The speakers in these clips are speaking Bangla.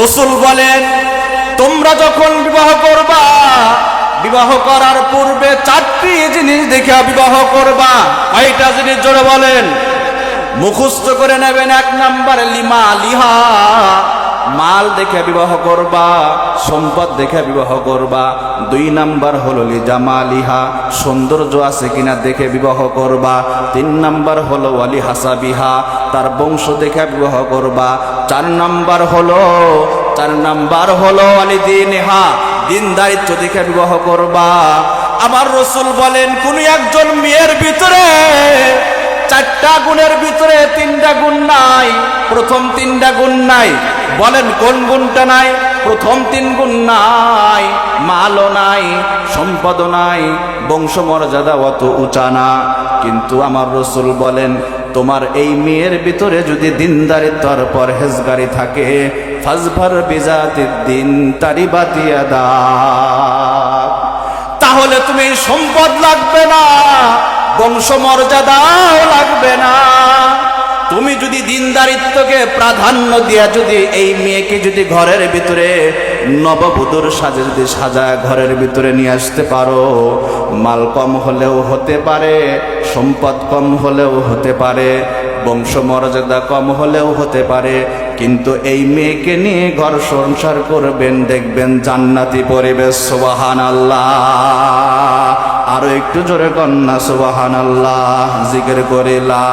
রাসূল বলেন, তোমরা যখন বিবাহ করবা, বিবাহ করার পূর্বে 4টি জিনিস দেখে বিবাহ করবা। কয়টা জিনিস জোরে বলেন? মুখস্থ করে নেবেন। 1 নাম্বার লিমা লিহা, মাল দেখে বিবাহ করবা, সম্পদ দেখে বিবাহ করবা। 2 নাম্বার হলো লিজামালিহা, সৌন্দর্য আছে কিনা দেখে বিবাহ করবা। 3 নাম্বার হলো ওয়ালি হাসাবিহা, তার বংশ দেখে বিবাহ করবা। 4 নাম্বার হলো ওয়ালি দিনহা, দিনদারিত্ব দেখে বিবাহ করবা। আমার রাসূল বলেন, কোন একজন মেয়ের ভিতরে 4টা গুণের ভিতরে 3টা গুণ নাই, প্রথম 3টা গুণ নাই। বলেন কোন গুণটা নাই? প্রথম 3 গুণ নাই, মালও নাই, সম্পদও নাই, বংশমর্যাদা অত উঁচা না। কিন্তু আমার রাসূল বলেন, তোমার এই মেয়ের ভিতরে যদি দিনদারিত্ব আর পরহেজগারি থাকে, ফাজফার বিজাতিদ্দিন তারিবাতিয়াদা, তাহলে তুমি সম্পদ লাগবে না, বংশমর্যাদাও লাগবে না। তুমি যদি দিনদারিত্বকে প্রাধান্য দিয়া যদি এই মেয়েকে যদি ঘরের ভিতরে নববধূর সাজে যদি সাজায় ঘরের ভিতরে নিয়ে আসতে পারো, মাল কম হলেও হতে পারে, সম্পদ কম হলেও হতে পারে, বংশমর্যাদা কম হলেও হতে পারে, কিন্তু এই মেয়েকে নিয়ে ঘর সংসার করবেন, দেখবেন জান্নাতি পরিবেশ। সুবহানাল্লাহ। আরো একটু জোরে কন্যা সুবহানাল্লাহ। জিকির করে লা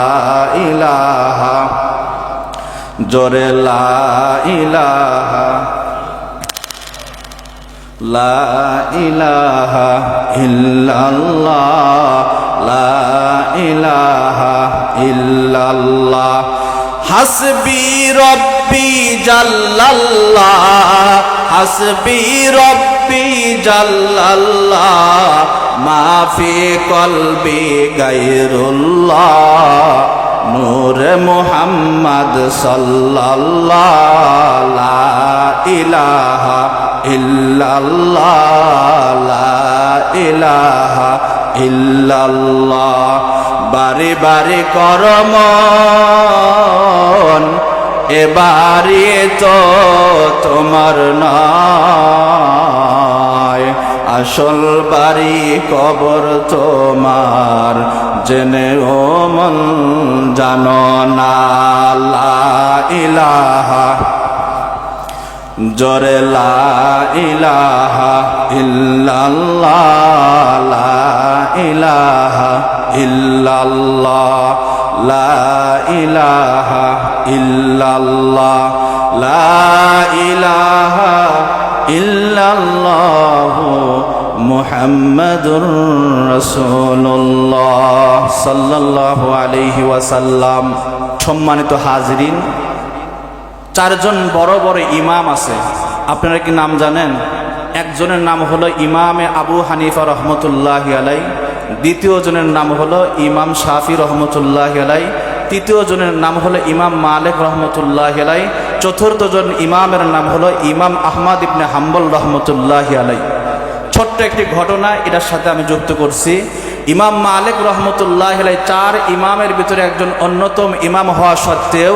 ইলাহা, জোরে লা ইলাহা, লা ইলাহা ইল্লাল্লাহ, লা ইলাহা ইল্লাল্লাহ। হাসবি রব্বি জাল্লাল্লাহ, হাসবি রব্বি জাল্লাল্লাহ, মাফি কলবি গায়রুল্লাহ, নূরে মুহাম্মদ সাল্লাল্লাহ, লা ইলাহা ইল্লাল্লাহ, লা ইলাহা ইল্লাল্লাহ। বারে বারে করমন, এবারে তো তোমার নয়, আসল বাড়ি কবর তোমার, জেনেও মন জানো না। লা ইলাহা, জোরে লা ইলাহা ইল্লাল্লাহ, লা ইলাহা ইল্লাল্লাহ, লা ইলাহা ইল্লাল্লাহ, লা ইলাহা ইল্লাল্লাহ, মুহাম্মাদুর রাসূলুল্লাহ সাল্লাল্লাহু আলাইহি ওয়াসাল্লাম। সম্মানিত হাজরিন, 4 জন বড় বড় ইমাম আছে। আপনারা কি নাম জানেন? একজনের নাম হলো ইমামে আবু হানিফা রহমতুল্লাহি আলাইহি, দ্বিতীয় জনের নাম হলো ইমাম শাফি রহমতুল্লাহি আলাইহি, তৃতীয় জনের নাম হলো ইমাম মালিক রহমতুল্লাহি আলাইহি, চতুর্থ জন ইমামের নাম হলো ইমাম আহমদ ইবনে হাম্বল রহমতুল্লাহি আলাইহি। ছোট্ট একটি ঘটনা এটার সাথে আমি যুক্ত করছি। ইমাম মালিক রহমতুল্লাহি আলাইহি 4 ইমামের ভিতরে একজন অন্যতম ইমাম হওয়া সত্ত্বেও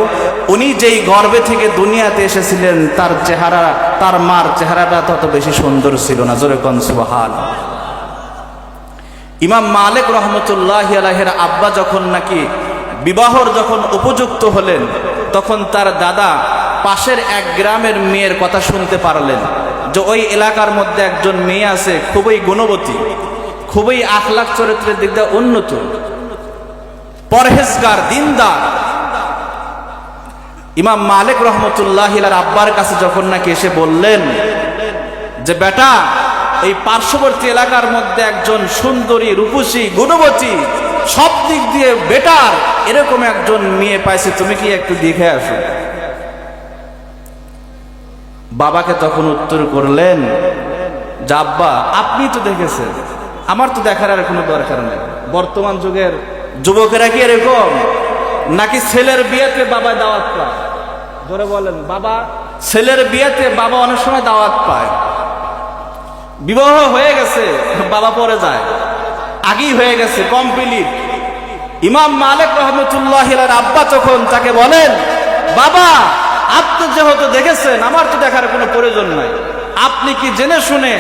উনি যেই গর্ভে থেকে দুনিয়াতে এসেছিলেন, তার চেহারা, তার মার চেহারাটা তত বেশি সুন্দর ছিল না। জোরে কোন সুবহানাল্লাহ। ইমাম মালিক রহমতুল্লাহি আলাইহির আব্বা যখন নাকি বিবাহর যখন উপযুক্ত হলেন, তখন তার দাদা পাশের এক গ্রামের মেয়ের কথা শুনতে পারলেন যে ওই এলাকার মধ্যে একজন মেয়ে আছে, খুবই গুণবতী, খুবই আখলাক চরিত্রের দিক দিয়ে উন্নত, পরহেজগার, দিনদার। ইমাম মালিক রহমতুল্লাহি আলাইহির আব্বার কাছে যখন নাকি এসে বললেন যে বেটা, এই পার্শ্ববর্তী এলাকার মধ্যে একজন সুন্দরী, রূপসী, গুণবতী, সব দিক দিয়ে বেটার এরকম একজন মেয়ে পাইছে, তুমি কি একটু দেখে আসো। বাবাকে তখন উত্তর করলেন যে আব্বা, আপনি তো দেখেছেন, আমার তো দেখার আর কোনো দরকার নেই। বর্তমান যুগের যুবকেরা কি এরকম নাকি ছেলের বিয়েতে বাবা দাওয়াত পায়? ধরে বলেন, বাবা ছেলের বিয়েতে বাবা অনেক সময় দাওয়াত পায়, বিবাহ হয়ে গেছে বাবা পরে যায়, আগেই হয়ে গেছে কমপ্লিট। ইমাম মালিক রহমতুল্লাহি আলাইহির আব্বা তখন তাকে বলেন, বাবা আপনি যেহেতু দেখেছেন, আমার তো দেখার কোনো প্রয়োজন নাই। আপনি কি জেনে শুনে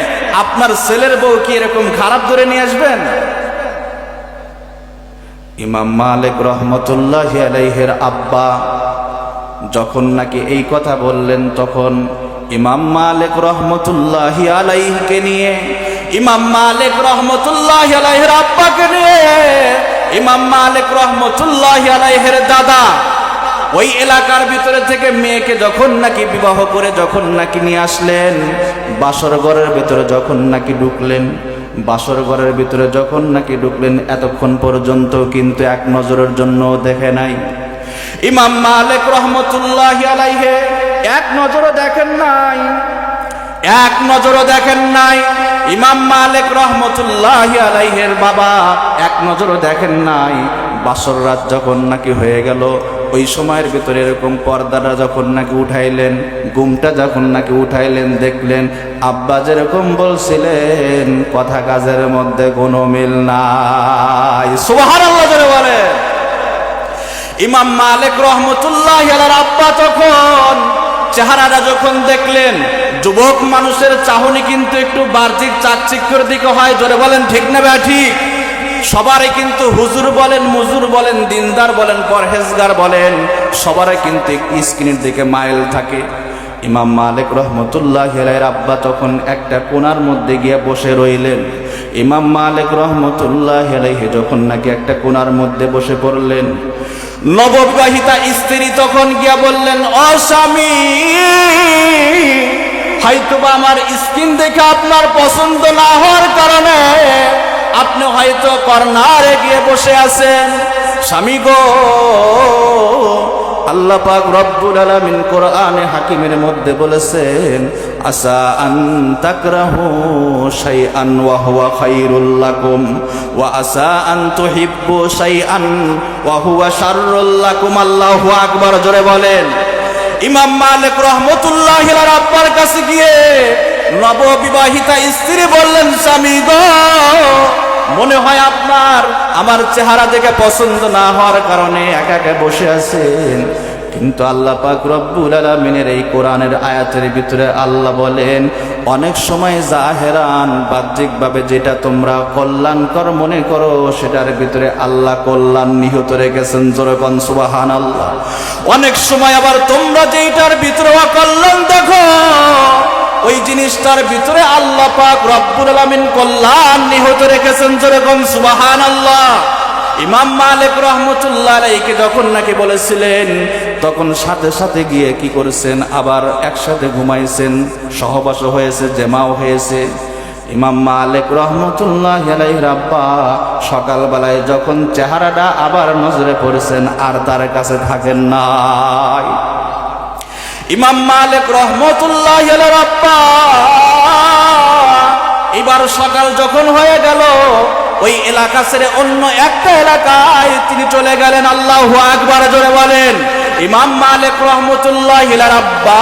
আপনার ছেলের বউ কি এরকম খারাপ ধরে নিয়ে আসবেন? ইমাম মালিক রহমতুল্লাহি আলাইহির আব্বা যখন নাকি এই কথা বললেন, তখন ইমাম মালিক রহমতুল্লাহি আলাইহিকে নিয়ে, ইমাম মালিক রহমতুল্লাহি আলাইহির আব্বাকে নিয়ে ইমাম মালিক রহমতুল্লাহি আলাইহির দাদা ওই এলাকার ভিতরে থেকে মেয়েকে যখন নাকি বিবাহ করে যখন নাকি নিয়ে আসলেন, বাসর ঘরের ভিতরে যখন নাকি ঢুকলেন, বাসর ঘরের ভিতরে যখন নাকি ঢুকলেন, এতক্ষণ পর্যন্ত কিন্তু এক নজরের জন্য দেখে নাই। ইমাম মালিক রহমতুল্লাহি আলাইহি এক নজরও দেখেন নাই, এক নজরও দেখেন নাই। ইমাম মালিক রহমতুল্লাহি আলাইহির বাবা এক নজরও দেখেন নাই। বাসর রাত যখন নাকি হয়ে গেল, ওই সময়ের ভিতরে এরকম পর্দাটা যখন নাকি উঠাইলেন, ঘুমটা যখন নাকি উঠাইলেন, দেখলেন আব্বা যেরকম বলছিলেন কথা কাজের মধ্যে কোনো মিল নাই। সুবহানাল্লাহ জোরে বলে। ইমাম মালিক রহমতুল্লাহি আলাইহির আব্বা তখন চেহারাটা যখন দেখলেন, যুবক মানুষের চাহনি কিন্তু একটু বাহ্যিক চাকচিক্যের দিকে হয়, জোরে বলেন ঠিক না ঠিক? সবারই কিন্তু হুজুর বলেন, মুজুর বলেন, দিনদার বলেন, পরহেজগার বলেন, সবারই কিন্তু স্ক্রিনের দিকে মাইল থাকে। ইমাম মালিক রহমতুল্লাহি আলাইহির আব্বা তখন একটা কোণার মধ্যে গিয়ে বসে রইলেন। ইমাম মালিক রহমতুল্লাহি আলাইহি যখন নাকি একটা কোণার মধ্যে বসে পড়লেন, নববিবাহিতা স্ত্রী তখন গিয়া বললেন, ও স্বামী, হয়তোবা আমার স্কিন দেখে আপনার পছন্দ না হওয়ার কারণে আপনি হয়তো কর্নারে গিয়ে বসে আছেন। স্বামী গো, আল্লাহ পাক রব্বুল আলামিন কোরআনে হাকিমের মধ্যে বলেছেন, আসা আন তাকরাহু শাইআন ওয়া হুয়া খায়রুল লাকুম ওয়া আসা আন তুহিব্বু শাইআন ওয়া হুয়া শাররুল লাকুম। আল্লাহু আকবার জোরে বলেন। ইমাম মালিক রহমতুল্লাহি আলাইহির আব্বার কাছে গিয়ে নববিবাহিতা স্ত্রী বললেন, স্বামী গো, মনে হয় আপনার আমার চেহারা দেখে পছন্দ না হওয়ার কারণে একা একা বসে আছেন। কিন্তু আল্লাহ পাক রব্বুল আলামিনের এই কোরআনের আয়াতের ভিতরে আল্লাহ বলেন, অনেক সময় জাহেরান বাহ্যিকভাবে যেটা তোমরা কল্যাণকর মনে করো, সেটার ভিতরে আল্লাহ কল্যাণ নিহিত রেখেছেন। জোরে কোন সুবহানাল্লাহ। অনেক সময় আবার তোমরা যেটার ভিতরে অকল্যাণ দেখো, ওই জিনিসটার ভিতরে আল্লাহ পাক রব্বুল আলামিন কল্যাণ নিহিত রেখেছেন। জোরে কোন সুবহানাল্লাহ। ইমাম মালিক রহমতুল্লাহ আলাইহিকে যখন নাকি বলেছিলেন, তখন সাথে সাথে গিয়ে কি করেছেন, আবার একসাথে ঘুমাইছেন, সহবাস হয়েছে, জেমাও হয়েছে। ইমাম মালিক রহমতুল্লাহ আলাইহির আব্বা সকালবেলায় যখন চেহারাটা আবার নজরে পড়েছেন, আর তার কাছে থাকেন নাই। ইমাম মালিক রহমতুল্লাহ আলাইহির আব্বা এবার সকাল যখন হয়ে গেল, ওই এলাকা ছেড়ে অন্য একটা এলাকায় তিনি চলে গেলেন। আল্লাহু আকবার জোরে বলেন। ইমাম মালিক রহমতুল্লাহ আলাইহির আব্বা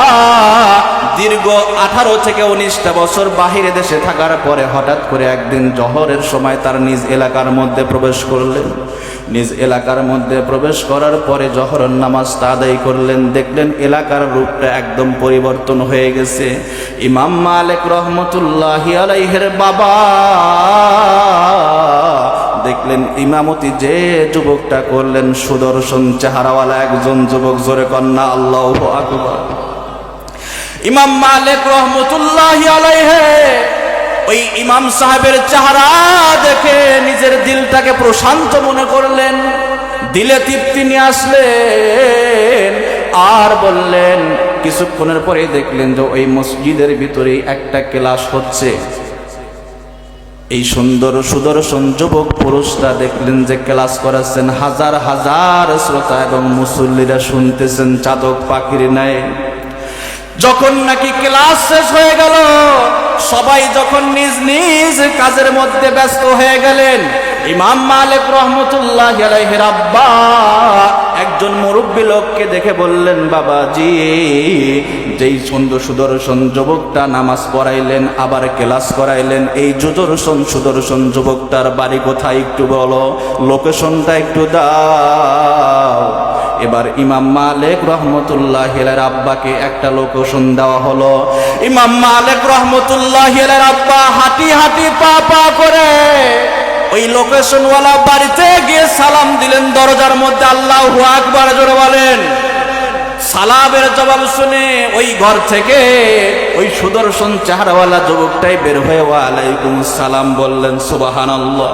দীর্ঘ 18 থেকে 19টা বছর বাহিরে দেশে থাকার পরে হঠাৎ করে একদিন জোহরের সময় তার নিজ এলাকার মধ্যে প্রবেশ করলেন। নিজ এলাকার মধ্যে প্রবেশ করার পরে জোহরের নামাজটা আদায় করলেন। দেখলেন এলাকার রূপটা একদম পরিবর্তন হয়ে গেছে। ইমাম মালিক রহমতুল্লাহ আলাইহির বাবা দেখলেন ইমামতি যে যুবকটা করলেন, সুদর্শন চেহারাওয়ালা একজন যুবক। জোরে কন্যা আল্লাহু আকবার। ইমাম মালিক রহমতুল্লাহ আলাইহি ওই ইমাম সাহেবের চেহারা দেখে নিজের দিলটাকে প্রশান্ত মনে করলেন, দিলে তৃপ্তি নিয়ে আসলেন। আর বললেন, কিছুক্ষণের পরে দেখলেন যে ওই মসজিদের ভিতরে একটা ক্লাস হচ্ছে। এই সুন্দর সুদর্শন যুবক পুরুষরা দেখলেন যে ক্লাস করাচ্ছেন, হাজার হাজার শ্রোতা এবং মুসল্লিরা শুনতেছেন চাতক পাখির ন্যায়। যখন নাকি ক্লাস শেষ হয়ে গেল, সবাই যখন নিজ নিজ কাজের মধ্যে ব্যস্ত হয়ে গেলেন, ইমাম মালিক রহমতুল্লাহ আলাইহির আব্বা একজন মুরব্বী লোককে দেখে বললেন, বাবাজি, যেই সুন্দর সুদর্শন যুবকটা নামাজ পড়াইলেন, আবার ক্লাস করাইলেন, এই সুদর্শন যুবকটার বাড়ি কোথায় একটু বলো, লোকেশনটা একটু দাও। এবার ইমাম মালিক রহমতুল্লাহি আলাইহির আব্বাকে একটা লোকেশন দেওয়া হলো। ইমাম মালিক রহমতুল্লাহি আলাইহির আব্বা হাঁটি হাঁটি পা পা করে ওই লোকেশনওয়ালা বাড়িতে গিয়ে সালাম দিলেন। দরজার মধ্যে আল্লাহু আকবার জোরে বলেন। সালামের জবাব শুনে ওই ঘর থেকে ওই সুদর্শন চেহারাওয়ালা যুবকটাই বের হয়ে ওয়ালাইকুম সালাম বললেন, সুবহানাল্লাহ।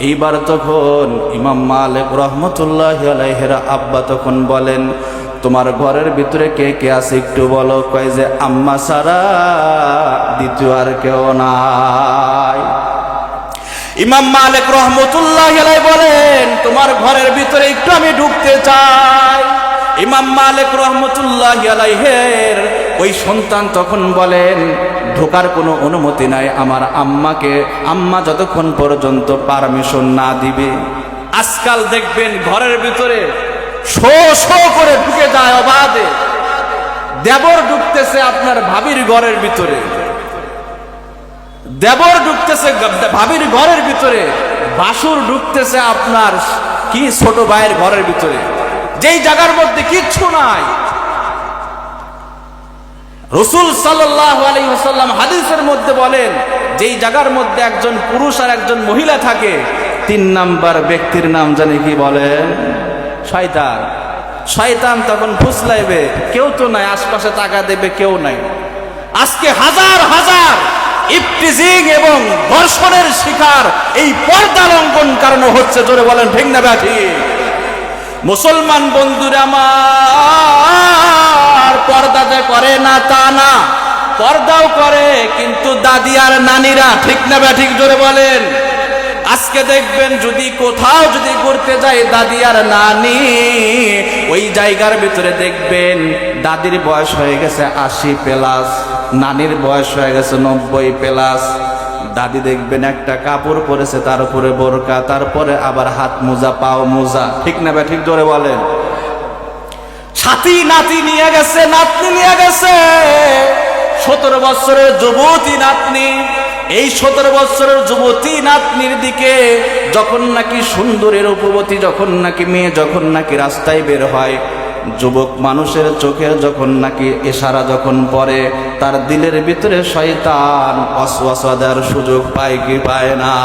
এইবার তখন ইমাম মালিক রহমতুল্লাহি আলাইহির আব্বা তখন বলেন, তোমার ঘরের ভিতরে কে কে আছে একটু বলো। কয় যে আম্মা ছাড়া দ্বিতীয় আর কেউ নাই। ইমাম মালিক রহমতুল্লাহি আলাইহি বলেন, তোমার ঘরের ভিতরে একটু আমি ঢুকতে চাই। ইমাম মালিক রহমতুল্লাহি আলাইহির ওই সন্তান তখন বলেন, ঢোকার কোনো অনুমতি নাই আমার আম্মা যতক্ষণ পর্যন্ত পারমিশন না দিবে। আজকাল দেখবেন ঘরের ভিতরে শো শো করে ঢুকে যায় অবাধে। দেবর ঢুকতেছে আপনার ভাবির ঘরের ভিতরে, দেবর ঢুকতেছে ভাবির ঘরের ভিতরে, বাসুর ঢুকতেছে আপনার কি ছোট ভাইয়ের ঘরের ভিতরে, যেই জায়গার মধ্যে কিচ্ছু নাই। রাসূল সাল্লাল্লাহু আলাইহি ওয়াসাল্লাম হাদিসের মধ্যে বলেন, যেই জায়গার মধ্যে একজন পুরুষ আর একজন মহিলা থাকে, 3 নাম্বার ব্যক্তির নাম জানি কি বলেন? শয়তান। শয়তান তখন ফুসলাইবে, কেউ তো নাই, আশপাশে টাকা দেবে কেউ নাই। আজকে হাজার হাজার ইফতিজিং এবং ধর্ষণের শিকার এই পর্দা লঙ্ঘন কারণে হচ্ছে। জোরে বলেন ঠিক না ব্যাঠি? মুসলমান বন্ধুরা আমার, পর্দাতে করে না তা না, পর্দাও করে, কিন্তু দাদি আর নানিরা, ঠিক না ব্যাঠি? জোরে বলেন। আজকে দেখবেন যদি কোথাও যদি ঘুরতে যায় দাদি আর নানি, ওই জায়গার ভিতরে দেখবেন দাদির বয়স হয়ে গেছে 80+, নানির বয়স হয়ে গেছে 90+। দাদি দেখবেন একটা কাপড় পরেছে, তার উপরে বোরকা, তারপরে আবার হাত মোজা, পাও মোজা, ঠিক না ভাই? ঠিক জোরে বলেন। সাথী নাতি নিয়ে গেছে, নাতনি নিয়ে গেছে, 17 বছরের যুবতী নাতনি। এই 17 বছরের যুবতী নাতনির দিকে যখন নাকি সুন্দরী রূপবতী, যখন নাকি মেয়ে যখন নাকি রাস্তায় বের হয়, যুবক মানুষের চোখের যখন নাকি ইশারা যখন পড়ে, তার দিলের ভিতরে শয়তান ওয়াসওয়াসা দেওয়ার সুযোগ পায় কি পায় না?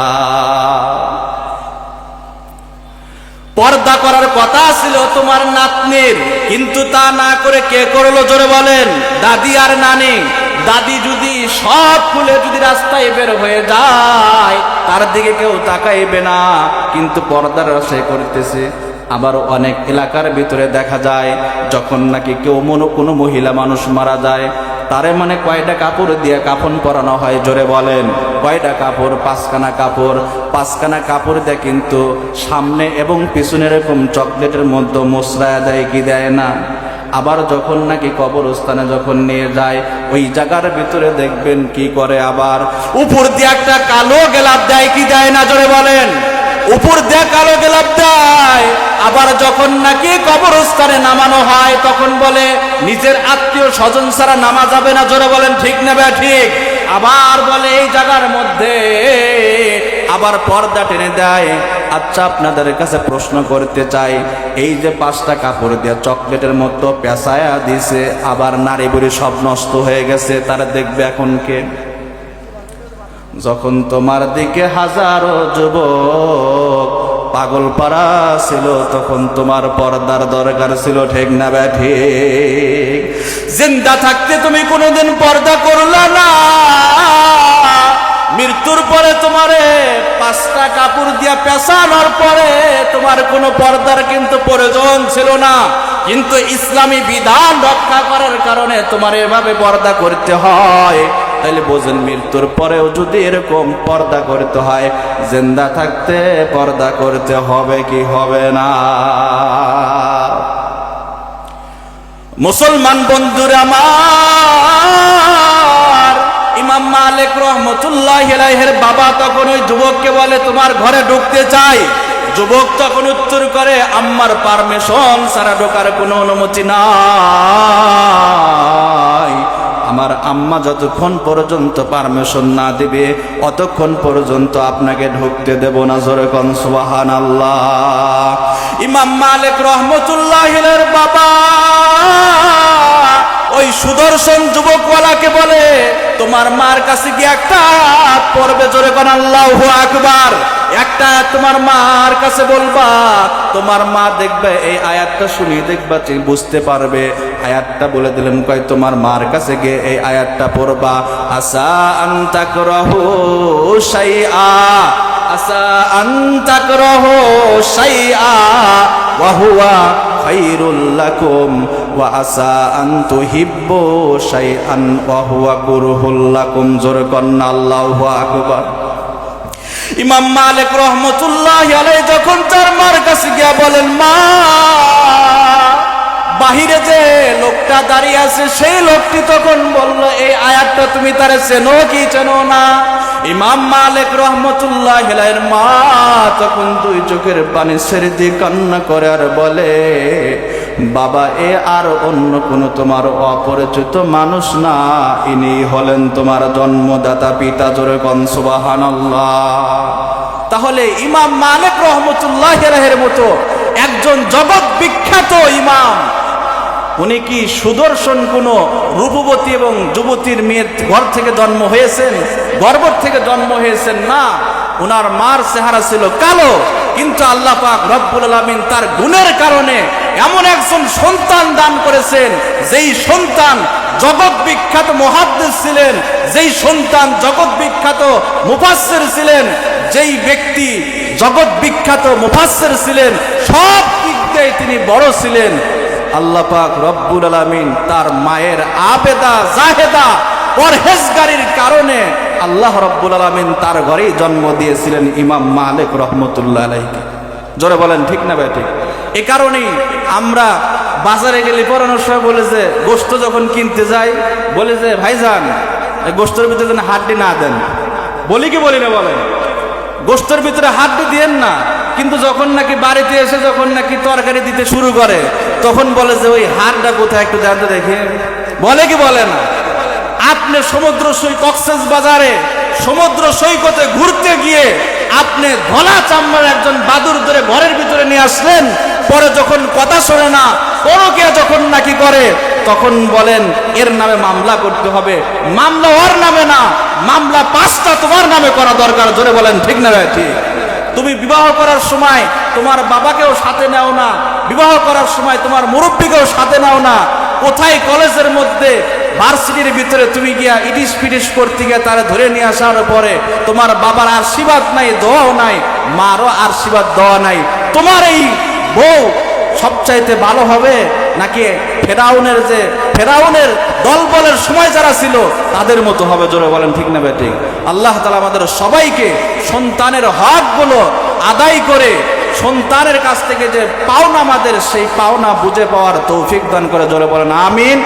পর্দা করার কথা ছিল তোমার নাতনির, কিন্তু তা না করে কে করলো? জোরে বলেন। দাদি আর নানি। দাদি যদি সব খুলে যদি রাস্তায় বের হয়ে যায়, তার দিকে কেউ তাকাইবে না, কিন্তু পর্দার সে করতেছে। আবার অনেক এলাকার ভিতরে দেখা যায় যখন নাকি কেউ কোনো মহিলা মানুষ মারা যায়, তারে মানে কয়টা কাপড় দিয়ে কাফন পরানো হয়? জোরে বলেন। কয়টা কাপড়? 5খানা কাপড়। 5খানা কাপড় দেয়, কিন্তু সামনে এবং পিছনে এরকম চকলেটের মধ্যে মোসরায়া দেয় কি দেয় না? আবার যখন নাকি কবরস্থানে যখন নিয়ে যায়, ওই জায়গার ভিতরে দেখবেন কি করে, আবার উপর দিয়ে একটা কালো গেলাপ দেয় কি দেয় না? জোরে বলেন। উপর দিয়ে কালো গেলাপ দেয়। আবার যখন নাকি কবরস্থানে নামানো হয়, তখন বলে নিজের আত্মীয় স্বজন ছাড়া নামা যাবে না। জোরে বলেন ঠিক না ভাই? ঠিক। আবার বলে এই জায়গার মধ্যে আবার পর্দা টেনে দেয়। আচ্ছা, আপনাদের কাছে প্রশ্ন করতে চাই, এই যে 5টা কাপড় দিয়ে চকলেটের মতো পেঁচায়া দিছে, আবার নারী বুড়ি সব নষ্ট হয়ে গেছে, তারা দেখবে এখন কে? যখন তোমার দিকে হাজারো যুবক পাগল পারা ছিল, তখন তোমার পর্দার দরকার ছিল, ঠিক না ব্যাঠি? জিন্দা থাকতে তুমি কোনোদিন পর্দা করলা না, মৃত্যুর পরে তোমারে 5টা কাপড় দিয়া পেঁচানোর পরে তোমার কোনো পর্দার কিন্তু প্রয়োজন ছিল না, কিন্তু ইসলামী বিধান রক্ষা করার কারণে তোমার এভাবে পর্দা করতে হয়। তাহলে বোঝেন, মৃত্যুর পরেও যদি এরকম পর্দা করতে হয়, জিন্দা থাকতে পর্দা করতে হবে কি হবে না? মুসলমান বন্ধুরা আমার, ইমাম মালিক রহমতুল্লাহি আলাইহির বাবা তখন ওই যুবককে বলে, তোমার ঘরে ঢুকতে চাই। যুবক তখন উত্তর করে, আম্মার পারমিশন ছাড়া ঢোকার কোনো অনুমতি নাই। আমার আম্মা যতক্ষণ পর্যন্ত পারমিশন না দিবে অতক্ষণ পর্যন্ত আপনাকে ঢুকতে দেব না। জোরে কোন সুবহানাল্লাহ। ইমাম মালিক রহমতুল্লাহির বাবা ওই সুদর্শন যুবকওয়ালাকে বলে, তোমার মার কাছে গিয়ে একটা আয়াত পড়বে, জোরে কোন আল্লাহু আকবার। একটা তোমার মার কাছে বলবা, তোমার মা দেখবে এই আয়াতটা শুনে দেখবা তুমি বুঝতে পারবে। আয়াতটা বলে দিলেন, কয় তোমার মার কাছে গিয়ে এই আয়াতটা পড়বা, আসা আন তাকরাহু শাইআ, আসা আন তাকরাহু শাইআ ওয়া হুয়া খায়রুল লাকুম ওয়া আসা আন তুহিব্বু শাইআন ওয়া হুয়া কুরহুল লাকুম। জোরে কন্না আল্লাহু আকবার। ইমাম মালিক রহমতুল্লাহি আলাইহি যখন তার মার কাছে গিয়া বলেন, মা বাহিরে যে লোকটা দাঁড়িয়ে আছে সেই লোকটি তখন বলল, এই আয়াতটা তুমি তারে চেনো কি চেনো না? ইমাম মালিক রহমতুল্লাহি আলাইহির মা তখন দুই চোখের পানি ছেড়ে দিয়ে কান্না করে আর বলে, বাবা এ আর অন্য কোন তোমার অপরিচিত মানুষ না, ইনি হলেন তোমার জন্মদাতা পিতা। জোরে কোন সুবহানাল্লাহ। তাহলে ইমাম মালিক রহমতুল্লাহি আলাইহির মতো একজন জগৎ বিখ্যাত ইমাম, উনি কি সুদর্শন কোন রূপবতী এবং যুবতীর মেয়ের ঘর থেকে জন্ম হয়েছেন, গর্ভ থেকে জন্ম হয়েছেন? না, ওনার মার চেহারা ছিল কালো, কিন্তু আল্লাহ পাক রব্বুল আলামিন তার গুণের কারণে এমন একজন সন্তান দান করেছেন, যেই সন্তান জগৎ বিখ্যাত মুহাদ্দিস ছিলেন, যেই সন্তান জগৎ বিখ্যাত মুফাসসির ছিলেন, যেই ব্যক্তি জগৎ বিখ্যাত মুফাসসির ছিলেন, সব দিক দিয়ে তিনি বড় ছিলেন। আল্লাহ পাক রব্বুল আলামিন তার মায়ের আবেদা জাহেদা পরহেজগারির কারণে আল্লাহ রব্বুল আলামিন তার ঘরেই জন্ম দিয়েছিলেন ইমাম মালিক রহমতুল্লাহ আলাইহি। জোরে বলেন ঠিক না ভাই? ঠিক। এই কারণেই আমরা বাজারে গেলে পরানোর সময় বলে যে গোশত যখন কিনতে যাই, বলে যে ভাইজান এই গোশতের ভিতরে যেন হাড্ডি না দেন। বলি কি বলি না? বলেন গোশতের ভিতরে হাড্ডি দিয়েন না। কিন্তু যখন নাকি বাড়িতে এসে যখন নাকি তরকারি দিতে শুরু করে তখন বলে যে ওই হাড়টা কোথায় একটু জানতে দেখে। বলে কি বলে না? আপনি সমুদ্র কক্সেস বাজারে সমুদ্র সৈকতে ঘুরতে গিয়ে আপনি ধলা চামড়ার একজন বাদুর ধরে ঘরের ভিতরে নিয়ে আসলেন, পরে যখন কথা শোনে না, পরকীয়া যখন নাকি করে, তখন বলেন এর নামে মামলা করতে হবে। মামলা ওর নামে না, মামলা 5টা তোমার নামে করা দরকার। জোরে বলেন ঠিক না ভাই? ঠিক। তুমি বিবাহ করার সময় তোমার বাবাকেও সাথে নাও না, বিবাহ করার সময় তোমার মুরব্বীকেও সাথে নাও না। কোথায় কলেজের মধ্যে ভার্সিটির ভিতরে তুমি গিয়া ইটিস পিটিস করতে গিয়ে তারা ধরে নিয়ে আসার পরে তোমার বাবার আশীর্বাদ নাই, দোয়াও নাই, মারও আশীর্বাদ দেওয়া নাই, তোমার এই বউ সবচাইতে ভালো হবে নাকি ফেরাউনের দলবলের সময় যারা ছিল তাদের মতো হবে? জোরে বলেন ঠিক না বেঠিক? আল্লাহ তাআলা আমাদের সবাইকে সন্তানের হকগুলো আদায় করে সন্তানের কাছ থেকে যে পাওনা আমাদের, সেই পাওনা বুঝে পাওয়ার তৌফিক দান করে। জোরে বলেন আমিন।